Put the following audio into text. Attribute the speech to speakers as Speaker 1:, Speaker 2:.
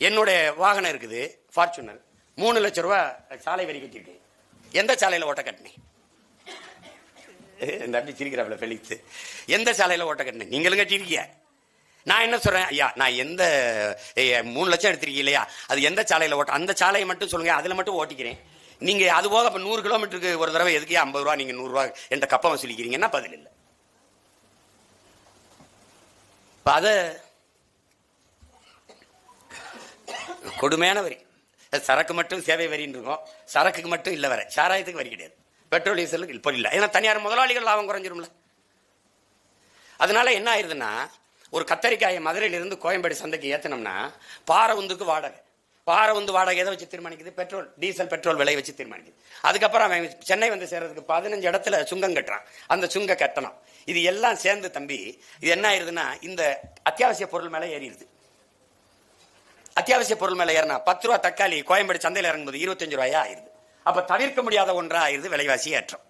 Speaker 1: என்னுடைய வாகனம் இருக்குது ஃபார்ச்சுனர், 3 லட்சம் ரூபாய் சாலை வரி கட்டியிருக்கேன். எந்த சாலையில் ஓட்ட கட்டினேன்? தம்பி சிரிக்கிறாப்ல ஃபெலிக்ஸ். எந்த சாலையில் ஓட்ட கட்டினேன்? நீங்களும் கட்டியிருக்கீங்க. நான் என்ன சொல்றேன், ஐயா நான் எந்த 3 லட்சம் எடுத்திருக்கீங்க இல்லையா, அது எந்த சாலையில் ஓட்ட, அந்த சாலையை மட்டும் சொல்லுங்க, அதில் மட்டும் ஓட்டிக்கிறேன். நீங்க அது போக 100 கிலோமீட்டருக்கு ஒரு தடவை எதுக்கு 50 ரூபா நீங்க 100 ரூபா என்ற கப்பம் வசூலிக்கிறீங்கன்னா பதில் இல்லை. அத கொடுமையான வரி. சரக்கு மட்டும் சேவை வரின்னு இருக்கும், சரக்குக்கு மட்டும் இல்லை வர, சாராயத்துக்கு வரி கிடையாது, பெட்ரோல் டீசலுக்கு இப்போ இல்லை. ஏன்னா தனியார் முதலாளிகள் லாபம் குறைஞ்சிரும்ல. அதனால என்ன ஆயிருதுன்னா, ஒரு கத்தரிக்காயை மதுரையிலிருந்து கோயம்பேடு சந்தைக்கு ஏற்றினோம்னா பாரவுந்துக்கு வாடகை, பாரவுந்து வாடகை எதை வச்சு தீர்மானிக்குது? பெட்ரோல் டீசல் பெட்ரோல் விலை வச்சு தீர்மானிக்குது. அதுக்கப்புறம் அவன் சென்னை வந்து சேர்றதுக்கு 15 இடத்துல சுங்கம் கட்டுறான், அந்த சுங்க கட்டணம், இது எல்லாம் சேர்ந்து தம்பி இது என்ன ஆயிருதுன்னா இந்த அத்தியாவசிய பொருள் மேலே ஏறிடுது. அத்தியாவசிய பொருள் மேலே ஏறினா 10 ரூபா தக்காளி கோயம்பேடு சந்தையில் இறங்கும்போது 25 ரூபாயா ஆயிருது. அப்ப தவிர்க்க முடியாத ஒன்றா ஆயிருது விலைவாசி ஏற்றம்.